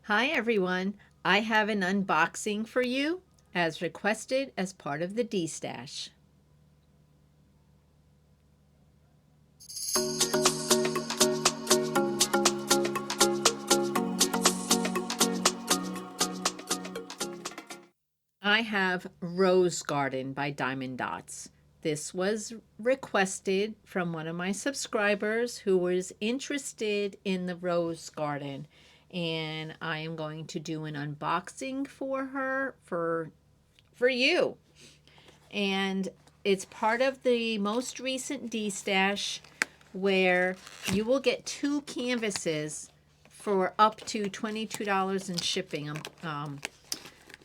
Hi everyone, I have an unboxing for you as requested as part of the D-Stash. I have Rose Garden by Diamond Dotz. This was requested from one of my subscribers who was interested in the Rose Garden, and I am going to do an unboxing for her for you. And it's part of the most recent D-Stash where you will get 2 canvases for up to $22 in shipping.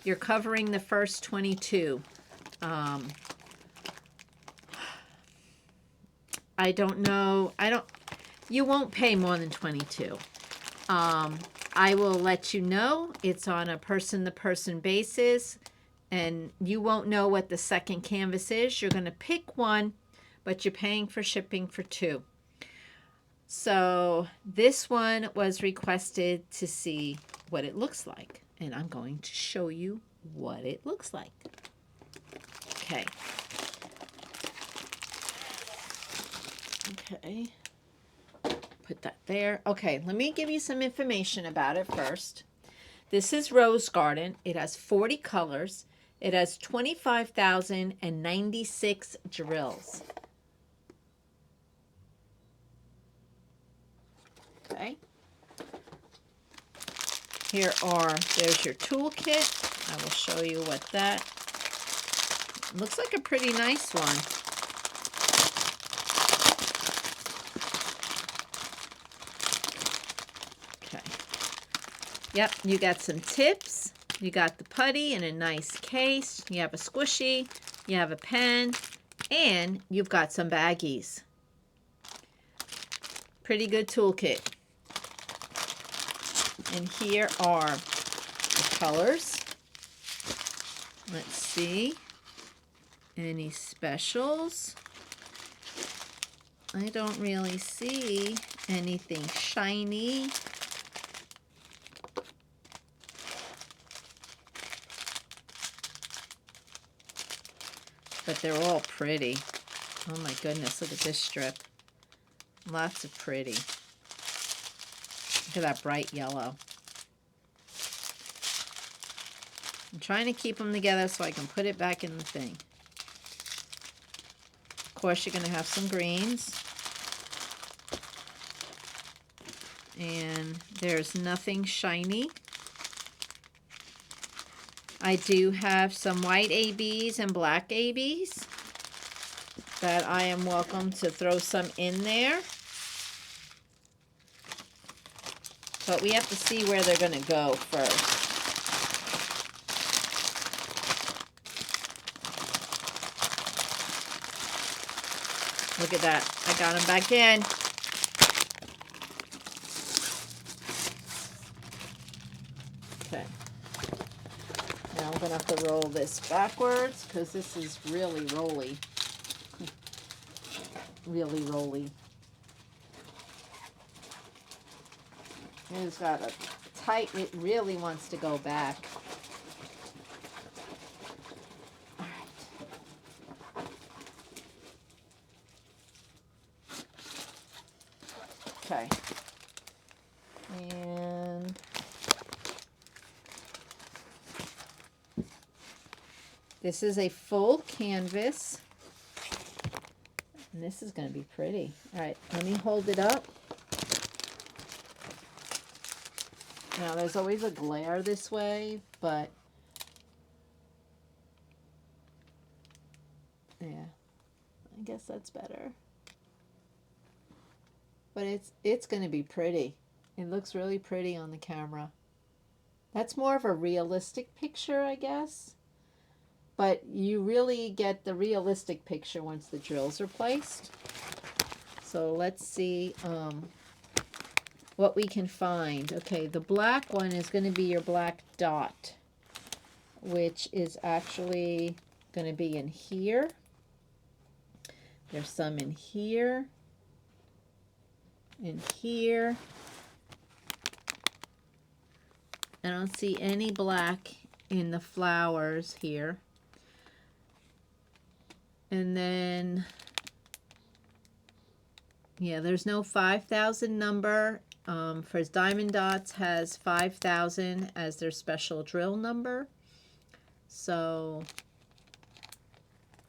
You're covering the first 22. I don't know. You won't pay more than 22. I will let you know. It's on a person-to-person basis, and you won't know what the second canvas is. You're going to pick one, but you're paying for shipping for 2. So this one was requested to see what it looks like, and I'm going to show you what it looks like. Okay. Okay. Put that there. Okay, let me give you some information about it first. This is Rose Garden. It has 40 colors. It has 25,096 drills. Okay. There's your toolkit. I will show you what that looks like. A pretty nice one. Okay. Yep, you got some tips. You got the putty in a nice case. You have a squishy. You have a pen. And you've got some baggies. Pretty good toolkit. And here are the colors. Let's see. Any specials? I don't really see anything shiny. But they're all pretty. Oh my goodness, look at this strip. Lots of pretty. Look at that bright yellow. I'm trying to keep them together so I can put it back in the thing. Of course, you're going to have some greens. And there's nothing shiny. I do have some white ABs and black ABs that I am welcome to throw some in there. But we have to see where they're going to go first. Look at that. I got them back in. Okay. Now I'm going to have to roll this backwards because this is really rolly. Really rolly. It's got a tight, it really wants to go back. All right. Okay. And this is a full canvas. And this is going to be pretty. All right, let me hold it up. Now, there's always a glare this way, but yeah, I guess that's better. But it's going to be pretty. It looks really pretty on the camera. That's more of a realistic picture, I guess. But you really get the realistic picture once the drills are placed. So let's see what we can find. Okay, the black one is going to be your black dot, which is actually going to be in here. There's some in here, in here, I don't see any black in the flowers here. And then, yeah, there's no 5,000 number. For Diamond Dots has 5,000 as their special drill number. So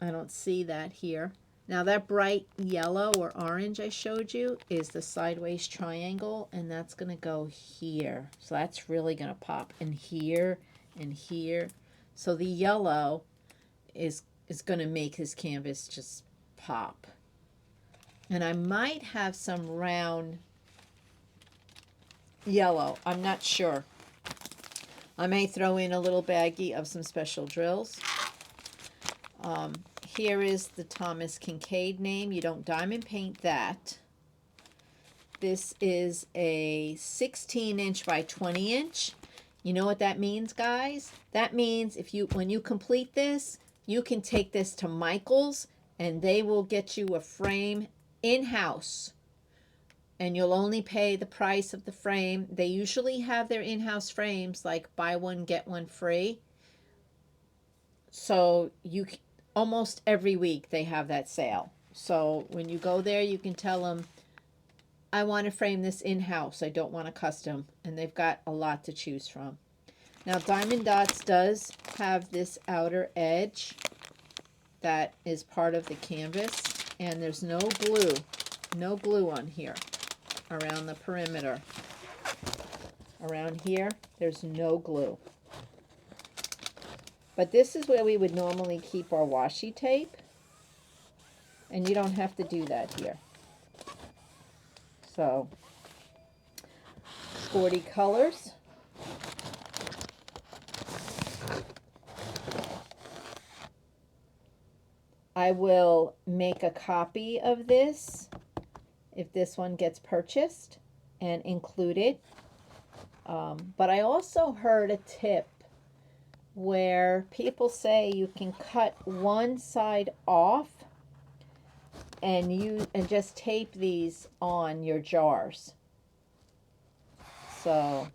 I don't see that here. Now that bright yellow or orange I showed you is the sideways triangle, and that's going to go here. So that's really going to pop in here and here. So the yellow is going to make his canvas just pop. And I might have some round yellow. I'm not sure. I may throw in a little baggie of some special drills. Here is the Thomas Kinkade name. You don't diamond paint that. This is a 16-inch by 20-inch. You know what that means, guys? That means when you complete this, you can take this to Michael's and they will get you a frame in-house. And you'll only pay the price of the frame. They usually have their in-house frames like buy one, get one free. So almost every week they have that sale. So when you go there, you can tell them, I want to frame this in-house. I don't want a custom. And they've got a lot to choose from. Now, Diamond Dots does have this outer edge that is part of the canvas. And there's no glue on here around the perimeter. Around here, there's no glue. But this is where we would normally keep our washi tape. And you don't have to do that here. So, 40 colors. I will make a copy of this if this one gets purchased and include it. But I also heard a tip where people say you can cut one side off and just tape these on your jars. So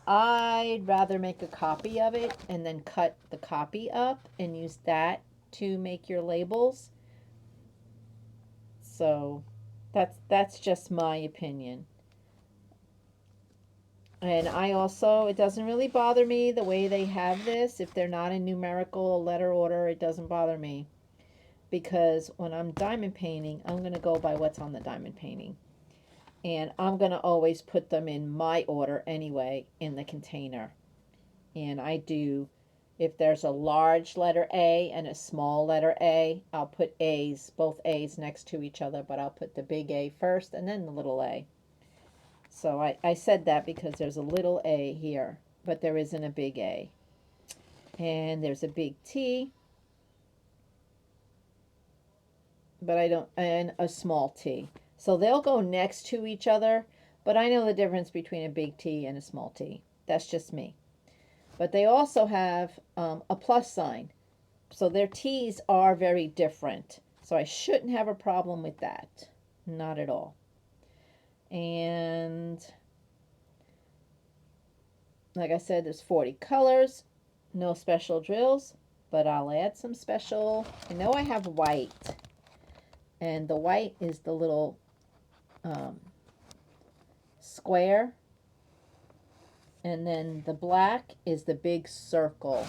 I'd rather make a copy of it and then cut the copy up and use that to make your labels. So that's just my opinion. And I also, it doesn't really bother me the way they have this. If they're not in numerical letter order, it doesn't bother me. Because when I'm diamond painting, I'm going to go by what's on the diamond painting. And I'm going to always put them in my order anyway in the container. And I do, if there's a large letter A and a small letter A, I'll put A's, both A's next to each other, but I'll put the big A first and then the little A. So I said that because there's a little A here, but there isn't a big A. And there's a big T, but and a small T. So they'll go next to each other, but I know the difference between a big T and a small T. That's just me. But they also have a plus sign. So their T's are very different. So I shouldn't have a problem with that. Not at all. And like I said, there's 40 colors, no special drills, but I'll add some special. I know I have white, and the white is the little square, and then the black is the big circle.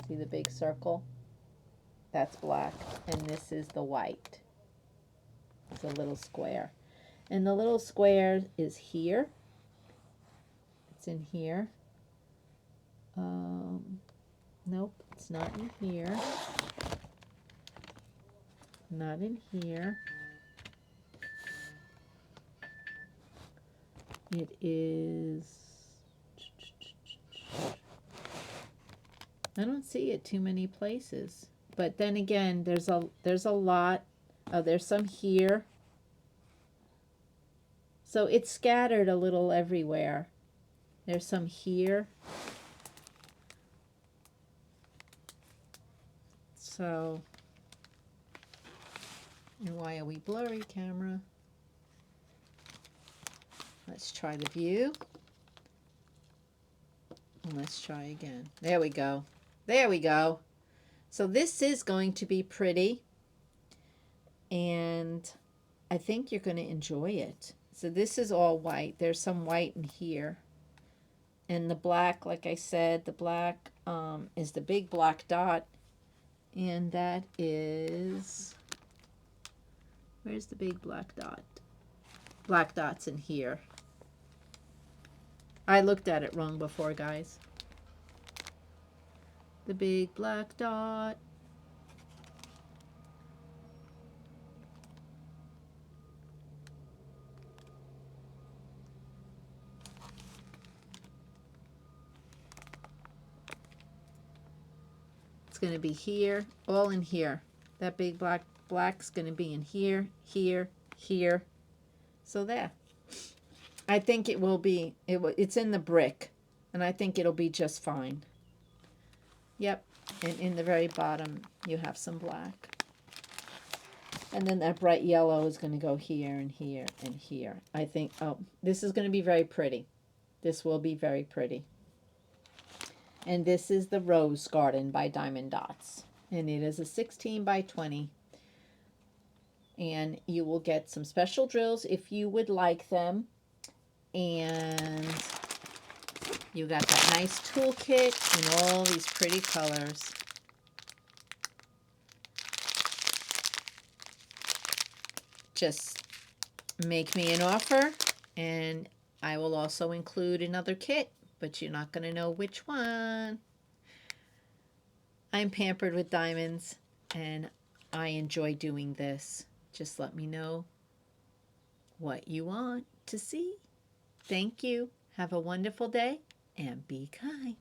See the big circle? That's black, and this is the white. It's a little square. And the little square is here. It's in here. Nope, it's not in here. Not in here. It is... I don't see it too many places. But then again, there's a lot. Oh, there's some here. So it's scattered a little everywhere. There's some here. So, and why are we blurry, camera? Let's try the view. Let's try again. There we go. There we go. So this is going to be pretty, and I think you're going to enjoy it. So this is all white. There's some white in here. And the black, like I said, the black is the big black dot. And that is, where's the big black dot? Black dot's in here. I looked at it wrong before, guys. The big black dot. It's going to be here, all in here. That big black's going to be in here, here, here. So there. I think it will be, it's in the brick, and I think it'll be just fine. Yep, and in the very bottom, you have some black. And then that bright yellow is going to go here and here and here. I think, oh, this is going to be very pretty. This will be very pretty. And this is the Rose Garden by Diamond Dotz. And it is a 16 by 20. And you will get some special drills if you would like them. And you got that nice toolkit and all these pretty colors. Just make me an offer and I will also include another kit, but you're not going to know which one. I'm Pampered with Diamonds and I enjoy doing this. Just let me know what you want to see. Thank you. Have a wonderful day and be kind.